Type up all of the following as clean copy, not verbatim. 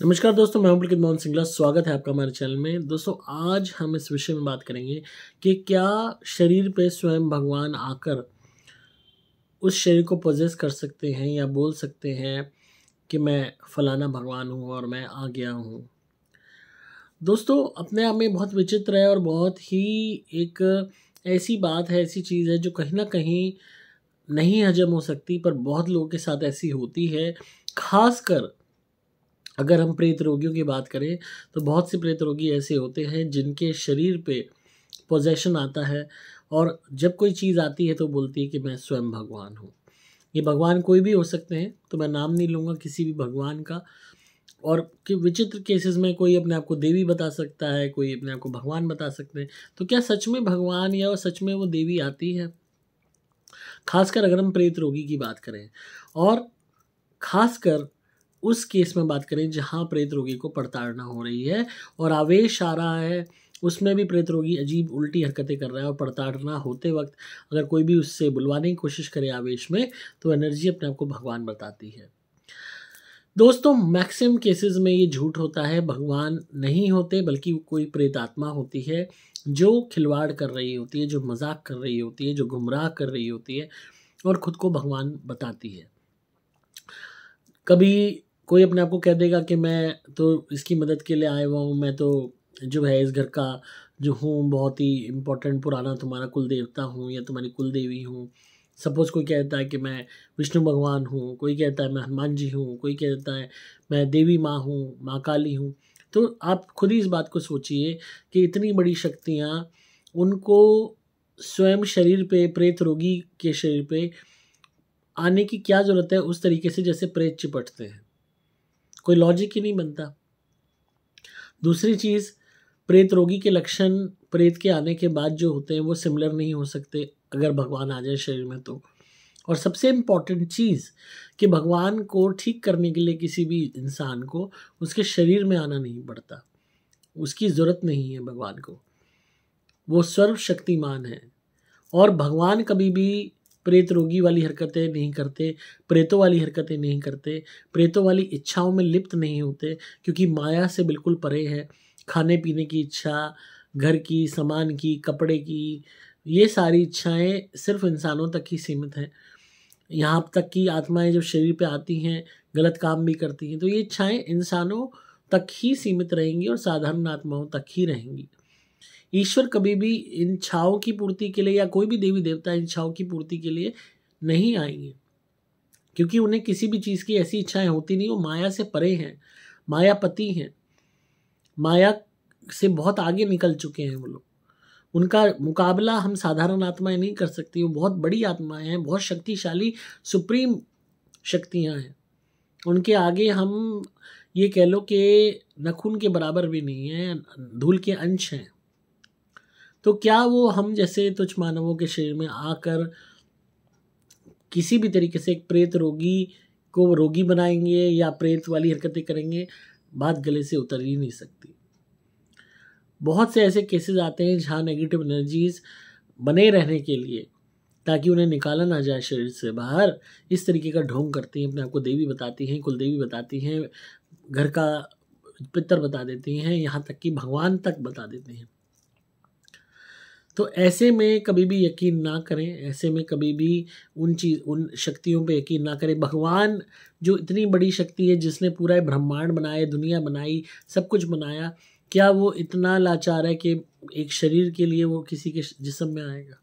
नमस्कार दोस्तों, मैं हूं पुलकित मोहन सिंगला। स्वागत है आपका हमारे चैनल में। दोस्तों, आज हम इस विषय में बात करेंगे कि क्या शरीर पे स्वयं भगवान आकर उस शरीर को पोजेस कर सकते हैं या बोल सकते हैं कि मैं फलाना भगवान हूं और मैं आ गया हूं। दोस्तों, अपने आप में बहुत विचित्र है और बहुत ही एक ऐसी बात है, ऐसी चीज़ है जो कहीं ना कहीं नहीं हजम हो सकती, पर बहुत लोगों के साथ ऐसी होती है। खासकर अगर हम प्रेत रोगियों की बात करें तो बहुत से प्रेत रोगी ऐसे होते हैं जिनके शरीर पे पोजेशन आता है, और जब कोई चीज़ आती है तो बोलती है कि मैं स्वयं भगवान हूँ। ये भगवान कोई भी हो सकते हैं, तो मैं नाम नहीं लूँगा किसी भी भगवान का। और कि विचित्र केसेस में कोई अपने आप को देवी बता सकता है, कोई अपने आप को भगवान बता सकते हैं। तो क्या सच में भगवान या सच में वो देवी आती है? खासकर अगर हम प्रेत रोगी की बात करें, और खासकर उस केस में बात करें जहां प्रेत रोगी को प्रताड़ना हो रही है और आवेश आ रहा है, उसमें भी प्रेत रोगी अजीब उल्टी हरकतें कर रहा है, और प्रताड़ना होते वक्त अगर कोई भी उससे बुलवाने की कोशिश करे आवेश में, तो एनर्जी अपने आप को भगवान बताती है। दोस्तों, मैक्सिमम केसेस में ये झूठ होता है। भगवान नहीं होते, बल्कि कोई प्रेतात्मा होती है जो खिलवाड़ कर रही होती है, जो मजाक कर रही होती है, जो गुमराह कर रही होती है और खुद को भगवान बताती है। कभी कोई अपने आप को कह देगा कि मैं तो इसकी मदद के लिए आया हुआ हूँ, मैं तो जो है इस घर का जो हूँ, बहुत ही इम्पोर्टेंट पुराना तुम्हारा कुल देवता हूँ या तुम्हारी कुल देवी हूँ। सपोज़ कोई कहता है कि मैं विष्णु भगवान हूँ, कोई कहता है मैं हनुमान जी हूँ, कोई कहता है मैं देवी माँ हूँ, माँ काली हूँ। तो आप खुद ही इस बात को सोचिए कि इतनी बड़ी शक्तियाँ उनको स्वयं शरीर पे, प्रेत रोगी के शरीर पे आने की क्या ज़रूरत है, उस तरीके से जैसे प्रेत चिपटते हैं। कोई लॉजिक ही नहीं बनता। दूसरी चीज़, प्रेत रोगी के लक्षण प्रेत के आने के बाद जो होते हैं वो सिमिलर नहीं हो सकते अगर भगवान आ जाए शरीर में तो। और सबसे इम्पॉर्टेंट चीज़ कि भगवान को ठीक करने के लिए किसी भी इंसान को उसके शरीर में आना नहीं पड़ता, उसकी ज़रूरत नहीं है भगवान को। वो सर्वशक्तिमान है, और भगवान कभी भी प्रेत रोगी वाली हरकतें नहीं करते, प्रेतों वाली हरकतें नहीं करते, प्रेतों वाली इच्छाओं में लिप्त नहीं होते, क्योंकि माया से बिल्कुल परे है। खाने पीने की इच्छा, घर की, सामान की, कपड़े की, ये सारी इच्छाएं सिर्फ इंसानों तक ही सीमित हैं। यहाँ तक कि आत्माएं जब शरीर पे आती हैं, गलत काम भी करती हैं, तो ये इच्छाएं इंसानों तक ही सीमित रहेंगी और साधारण आत्माओं तक ही रहेंगी। ईश्वर कभी भी इन इच्छाओं की पूर्ति के लिए, या कोई भी देवी देवता इन इच्छाओं की पूर्ति के लिए नहीं आएंगे, क्योंकि उन्हें किसी भी चीज़ की ऐसी इच्छाएं होती नहीं। वो माया से परे हैं, मायापति हैं, माया से बहुत आगे निकल चुके हैं वो लोग। उनका मुकाबला हम साधारण आत्माएं नहीं कर सकती। वो बहुत बड़ी आत्माएं हैं, बहुत शक्तिशाली सुप्रीम शक्तियां हैं। उनके आगे हम ये कह लो कि नखून के बराबर भी नहीं है, धूल के अंश हैं। तो क्या वो हम जैसे तुच्छ मानवों के शरीर में आकर किसी भी तरीके से एक प्रेत रोगी को रोगी बनाएंगे या प्रेत वाली हरकतें करेंगे? बात गले से उतर ही नहीं सकती। बहुत से ऐसे केसेस आते हैं जहाँ नेगेटिव एनर्जीज बने रहने के लिए, ताकि उन्हें निकाला ना जाए शरीर से बाहर, इस तरीके का ढोंग करती हैं, अपने आप को देवी बताती हैं, कुल देवी बताती हैं, घर का पितर बता देती हैं, यहाँ तक कि भगवान तक बता देते हैं। तो ऐसे में कभी भी यकीन ना करें, ऐसे में कभी भी उन शक्तियों पे यकीन ना करें। भगवान जो इतनी बड़ी शक्ति है, जिसने पूरा ब्रह्मांड बनाया, दुनिया बनाई, सब कुछ बनाया, क्या वो इतना लाचार है कि एक शरीर के लिए वो किसी के जिस्म में आएगा?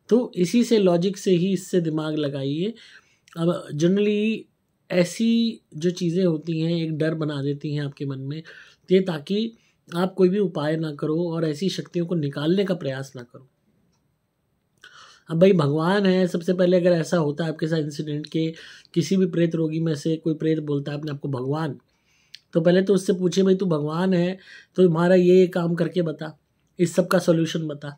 तो इसी से, लॉजिक से ही इससे दिमाग लगाइए। अब जनरली ऐसी जो चीज़ें होती हैं एक डर बना देती हैं आपके मन में, ये ताकि आप कोई भी उपाय ना करो और ऐसी शक्तियों को निकालने का प्रयास ना करो। अब भाई भगवान है, सबसे पहले अगर ऐसा होता है आपके साथ इंसिडेंट के किसी भी प्रेत रोगी में से कोई प्रेत बोलता है अपने आपको भगवान, तो पहले तो उससे पूछे, भाई तू भगवान है तो तुम्हारा ये काम करके बता, इस सब का सॉल्यूशन बता,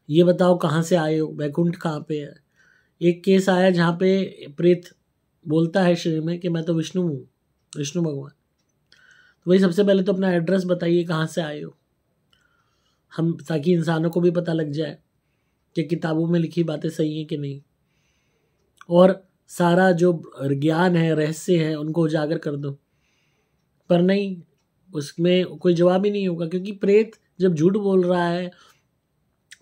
ये बताओ कहाँ से आए हो, वैकुंठ कहाँ पे है। एक केस आया जहाँ पे प्रेत बोलता है शरीर में कि मैं तो विष्णु हूँ, विष्णु भगवान। तो भाई सबसे पहले तो अपना एड्रेस बताइए, कहाँ से आए हो, हम, ताकि इंसानों को भी पता लग जाए कि किताबों में लिखी बातें सही हैं कि नहीं। और सारा जो ज्ञान है, रहस्य है, उनको उजागर कर दो। पर नहीं, उसमें कोई जवाब ही नहीं होगा, क्योंकि प्रेत जब झूठ बोल रहा है,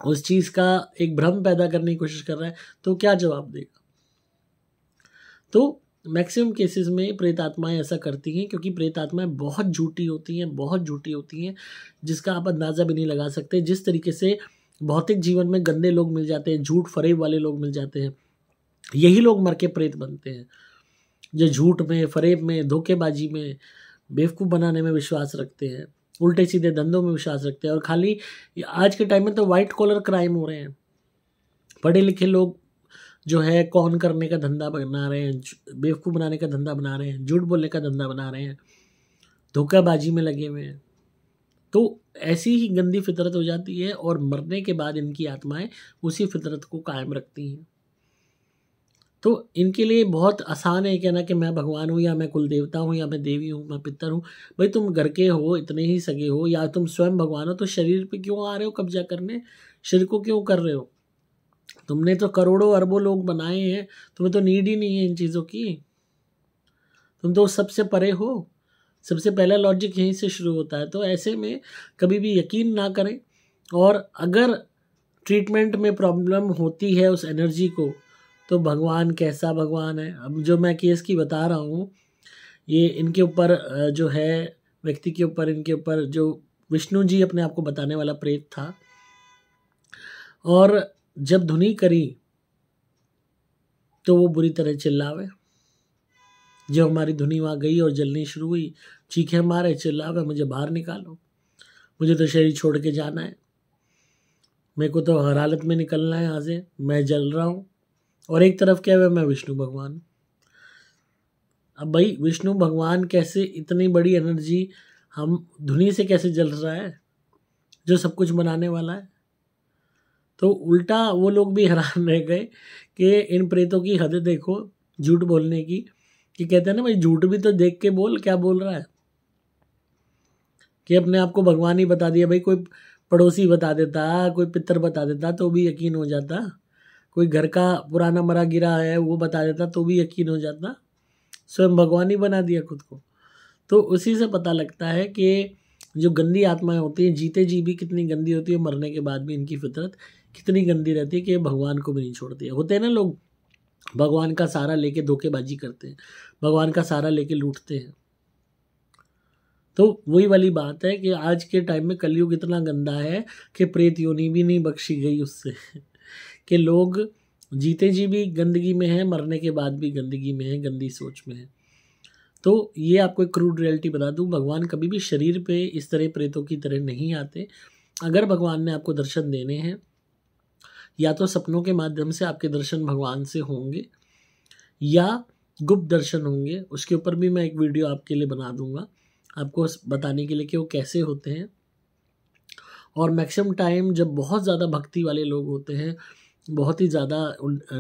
उस चीज़ का एक भ्रम पैदा करने की कोशिश कर रहा है, तो क्या जवाब देगा। तो मैक्सिमम केसेस में प्रेत आत्माएं ऐसा करती हैं, क्योंकि प्रेत आत्माएं बहुत झूठी होती हैं, बहुत झूठी होती हैं, जिसका आप अंदाज़ा भी नहीं लगा सकते। जिस तरीके से भौतिक जीवन में गंदे लोग मिल जाते हैं, झूठ फरेब वाले लोग मिल जाते हैं, यही लोग मर के प्रेत बनते हैं, जो झूठ में, फरेब में, धोखेबाजी में, बेवकूफ़ बनाने में विश्वास रखते हैं, उल्टे सीधे धंधों में विश्वास रखते हैं। और खाली आज के टाइम में तो वाइट कॉलर क्राइम हो रहे हैं। पढ़े लिखे लोग जो है कौन करने का धंधा बना रहे हैं, बेवकूफ़ बनाने का धंधा बना रहे हैं, झूठ बोलने का धंधा बना रहे हैं, धोखाबाजी में लगे हुए हैं। तो ऐसी ही गंदी फितरत हो जाती है, और मरने के बाद इनकी आत्माएं उसी फितरत को कायम रखती हैं। तो इनके लिए बहुत आसान है कहना कि मैं भगवान हूँ, या मैं कुल देवता हूँ, या मैं देवी हूँ, मैं पितर हूँ। भाई तुम घर के हो, इतने ही सगे हो, या तुम स्वयं भगवान हो, तो शरीर पे क्यों आ रहे हो कब्जा करने? शरीर को क्यों कर रहे हो? तुमने तो करोड़ों अरबों लोग बनाए हैं, तुम्हें तो नीड ही नहीं है इन चीज़ों की। तुम तो सबसे परे हो। सबसे पहला लॉजिक यहीं से शुरू होता है। तो ऐसे में कभी भी यकीन ना करें, और अगर ट्रीटमेंट में प्रॉब्लम होती है उस एनर्जी को, तो भगवान कैसा भगवान है। अब जो मैं केस की बता रहा हूँ, ये इनके ऊपर जो है व्यक्ति के ऊपर, इनके ऊपर जो विष्णु जी अपने आप को बताने वाला प्रेत था, और जब धुनी करी तो वो बुरी तरह चिल्लावे। जब हमारी धुनी वहाँ गई और जलनी शुरू हुई, चीखे मारे, चिल्लावे, मुझे बाहर निकालो, मुझे तो शरीर छोड़ के जाना है, मेरे को तो हर हालत में निकलना है यहाँ से, मैं जल रहा हूँ। और एक तरफ क्या है, मैं विष्णु भगवान। अब भाई विष्णु भगवान कैसे, इतनी बड़ी एनर्जी हम धुनी से कैसे जल रहा है, जो सब कुछ बनाने वाला है। तो उल्टा वो लोग भी हैरान रह गए कि इन प्रेतों की हद देखो झूठ बोलने की, कि कहते हैं ना भाई, झूठ भी तो देख के बोल, क्या बोल रहा है, कि अपने आप को भगवान ही बता दिया। भाई कोई पड़ोसी बता देता, कोई पितर बता देता तो भी यकीन हो जाता, कोई घर का पुराना मरा गिरा है वो बता देता तो भी यकीन हो जाता। स्वयं भगवान ही बना दिया खुद को। तो उसी से पता लगता है कि जो गंदी आत्माएं होती हैं, जीते जी भी कितनी गंदी होती है, मरने के बाद भी इनकी फितरत कितनी गंदी रहती है कि भगवान को भी नहीं छोड़ती है। होते हैं ना लोग, भगवान का सहारा लेके धोखेबाजी करते हैं, भगवान का सहारा लेके लूटते हैं। तो वही वाली बात है कि आज के टाइम में कलयुग इतना गंदा है कि प्रेत योनि भी नहीं बख्शी गई उससे कि लोग जीते जी भी गंदगी में हैं, मरने के बाद भी गंदगी में हैं, गंदी सोच में हैं। तो ये आपको एक क्रूड रियलिटी बता दूं, भगवान कभी भी शरीर पे इस तरह प्रेतों की तरह नहीं आते। अगर भगवान ने आपको दर्शन देने हैं, या तो सपनों के माध्यम से आपके दर्शन भगवान से होंगे, या गुप्त दर्शन होंगे। उसके ऊपर भी मैं एक वीडियो आपके लिए बना दूंगा, आपको बताने के लिए कि वो कैसे होते हैं। और मैक्सिमम टाइम जब बहुत ज़्यादा भक्ति वाले लोग होते हैं, बहुत ही ज़्यादा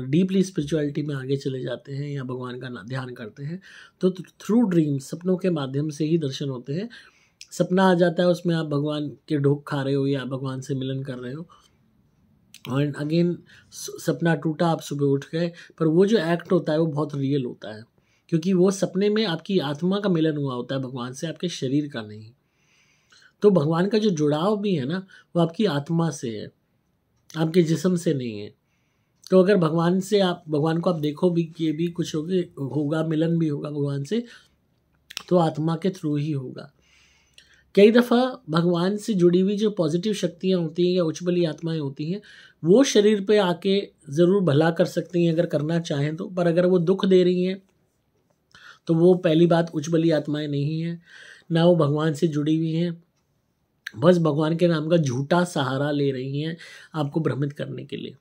डीपली स्पिरिचुअलिटी में आगे चले जाते हैं, या भगवान का ध्यान करते हैं, तो थ्रू ड्रीम्स, सपनों के माध्यम से ही दर्शन होते हैं। सपना आ जाता है, उसमें आप भगवान के ढोक खा रहे हो या भगवान से मिलन कर रहे हो, और अगेन सपना टूटा, आप सुबह उठ गए, पर वो जो एक्ट होता है वो बहुत रियल होता है, क्योंकि वो सपने में आपकी आत्मा का मिलन हुआ होता है भगवान से, आपके शरीर का नहीं। तो भगवान का जो जुड़ाव भी है ना, वो आपकी आत्मा से है, आपके जिस्म से नहीं है। तो अगर भगवान से आप, भगवान को आप देखो भी कि भी कुछ होगा, मिलन भी होगा भगवान से, तो आत्मा के थ्रू ही होगा। कई दफ़ा भगवान से जुड़ी हुई जो पॉजिटिव शक्तियाँ होती हैं या उच्च बली आत्माएं होती हैं, वो शरीर पे आके ज़रूर भला कर सकती हैं अगर करना चाहें तो, पर अगर वो दुख दे रही हैं तो वो पहली बात उच्च बली आत्माएं नहीं हैं, ना वो भगवान से जुड़ी हुई हैं, बस भगवान के नाम का झूठा सहारा ले रही हैं आपको भ्रमित करने के लिए।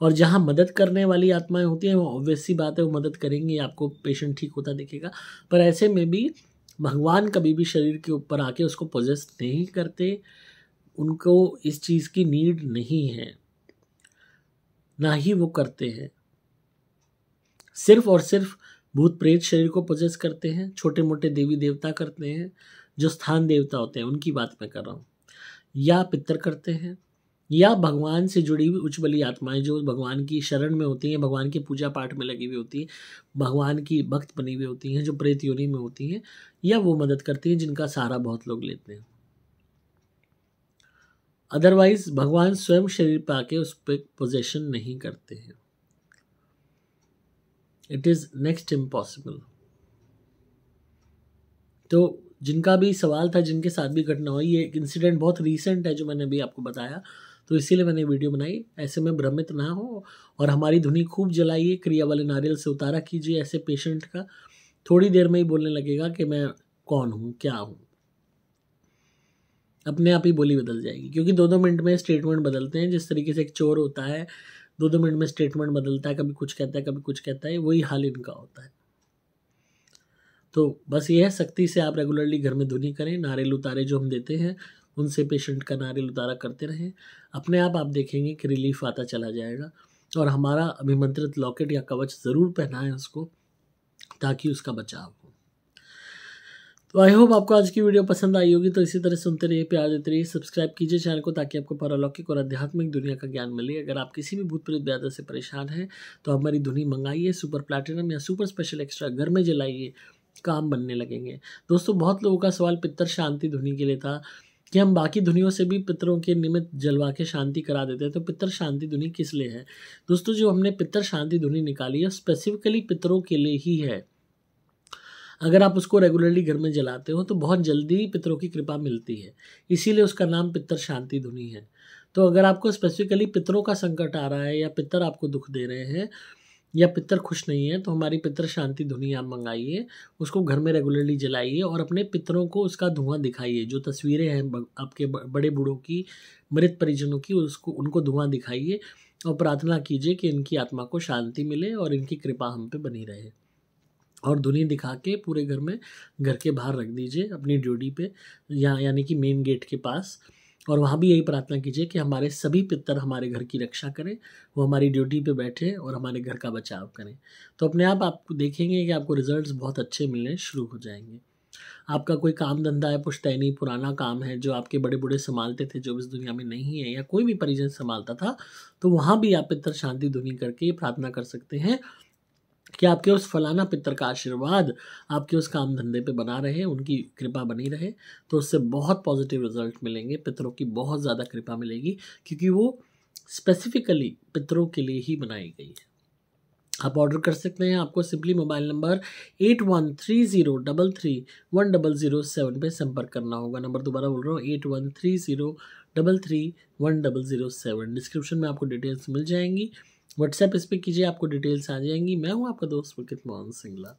और जहाँ मदद करने वाली आत्माएं होती हैं, वो ऑब्वियस सी बात है, वो मदद करेंगी, आपको पेशेंट ठीक होता दिखेगा। पर ऐसे में भी भगवान कभी भी शरीर के ऊपर आके उसको पोजेस नहीं करते, उनको इस चीज़ की नीड नहीं है, ना ही वो करते हैं। सिर्फ और सिर्फ भूत प्रेत शरीर को पोजेस करते हैं, छोटे मोटे देवी देवता करते हैं, जो स्थान देवता होते हैं उनकी बात मैं कर रहा हूँ, या पितर करते हैं, या भगवान से जुड़ी हुई उच्च बली आत्माएं जो भगवान की शरण में होती हैं, भगवान के पूजा पाठ में लगी हुई होती हैं, भगवान की भक्त बनी हुई होती हैं, जो प्रेत योनि में होती हैं, या वो मदद करती हैं जिनका सहारा बहुत लोग लेते हैं। अदरवाइज भगवान स्वयं शरीर पे आके उस पर पोजेशन नहीं करते हैं। It is next impossible. तो जिनका भी सवाल था, जिनके साथ भी घटना हुई, ये एक इंसिडेंट बहुत रीसेंट है जो मैंने अभी आपको बताया, तो इसीलिए मैंने वीडियो बनाई। ऐसे में भ्रमित ना हो और हमारी धुनी खूब जलाइए, क्रिया वाले नारियल से उतारा कीजिए ऐसे पेशेंट का। थोड़ी देर में ही बोलने लगेगा कि मैं कौन हूँ, क्या हूँ, अपने आप ही बोली बदल जाएगी। क्योंकि 2-2 मिनट में स्टेटमेंट बदलते हैं। जिस तरीके से एक चोर होता है, 2-2 मिनट में स्टेटमेंट बदलता है, कभी कुछ कहता है, कभी कुछ कहता है, वही हाल इनका होता है। तो बस ये है, सख्ती से आप रेगुलरली घर में धुनी करें। नारियल उतारे जो हम देते हैं उनसे पेशेंट का नारियल उतारा करते रहें। अपने आप देखेंगे कि रिलीफ आता चला जाएगा। और हमारा अभिमंत्रित लॉकेट या कवच ज़रूर पहनाएं उसको, ताकि उसका बचाव हो। तो आई होप आपको आज की वीडियो पसंद आई होगी। तो इसी तरह सुनते रहिए, प्यार देते रहिए, सब्सक्राइब कीजिए चैनल को, ताकि आपको पारलौकिक और आध्यात्मिक दुनिया का ज्ञान मिले। अगर आप किसी भी भूत प्रेत व्याधा से परेशान हैं तो हमारी धुनी मंगाइए, सुपर प्लैटिनम या सुपर स्पेशल एक्स्ट्रा घर में जलाइए, काम बनने लगेंगे। दोस्तों, बहुत लोगों का सवाल पितर शांति धुनी के लिए था कि हम बाकी धुनियों से भी पितरों के निमित्त जलवा के शांति करा देते हैं, तो पितर शांति धुनी किस लिए है? दोस्तों, जो हमने पितर शांति धुनी निकाली है स्पेसिफिकली पितरों के लिए ही है। अगर आप उसको रेगुलरली घर में जलाते हो तो बहुत जल्दी पितरों की कृपा मिलती है, इसीलिए उसका नाम पितर शांति धुनी है। तो अगर आपको स्पेसिफिकली पितरों का संकट आ रहा है, या पितर आपको दुख दे रहे हैं, या पितर खुश नहीं है, तो हमारी पितर शांति धुनी आप मंगाइए, उसको घर में रेगुलरली जलाइए और अपने पितरों को उसका धुआं दिखाइए। जो तस्वीरें हैं आपके बड़े बूढ़ों की, मृत परिजनों की, उसको उनको धुआं दिखाइए और प्रार्थना कीजिए कि इनकी आत्मा को शांति मिले और इनकी कृपा हम पे बनी रहे। और धुनी दिखा के पूरे घर में, घर के बाहर रख दीजिए अपनी ड्यूटी पे, यानी कि मेन गेट के पास। और वहाँ भी यही प्रार्थना कीजिए कि हमारे सभी पितर हमारे घर की रक्षा करें, वो हमारी ड्यूटी पे बैठे और हमारे घर का बचाव करें। तो अपने आप देखेंगे कि आपको रिजल्ट्स बहुत अच्छे मिलने शुरू हो जाएंगे। आपका कोई काम धंधा है, पुश्तैनी पुराना काम है जो आपके बड़े बूढ़े संभालते थे, जो इस दुनिया में नहीं है, या कोई भी परिजन संभालता था, तो वहाँ भी आप पितर शांति धुनी करके ये प्रार्थना कर सकते हैं कि आपके उस फलाना पितर का आशीर्वाद आपके उस काम धंधे पे बना रहे, उनकी कृपा बनी रहे। तो उससे बहुत पॉजिटिव रिजल्ट मिलेंगे, पितरों की बहुत ज़्यादा कृपा मिलेगी, क्योंकि वो स्पेसिफिकली पितरों के लिए ही बनाई गई है। आप ऑर्डर कर सकते हैं। आपको सिंपली मोबाइल नंबर 8130331007 पे संपर्क करना होगा। नंबर दोबारा बोल रहा हूँ, 8130331007। डिस्क्रिप्शन में आपको डिटेल्स मिल जाएंगी। व्हाट्सएप इस पर कीजिए, आपको डिटेल्स आ जाएंगी। मैं हूँ आपका दोस्त पुलकित मोहन सिंगला।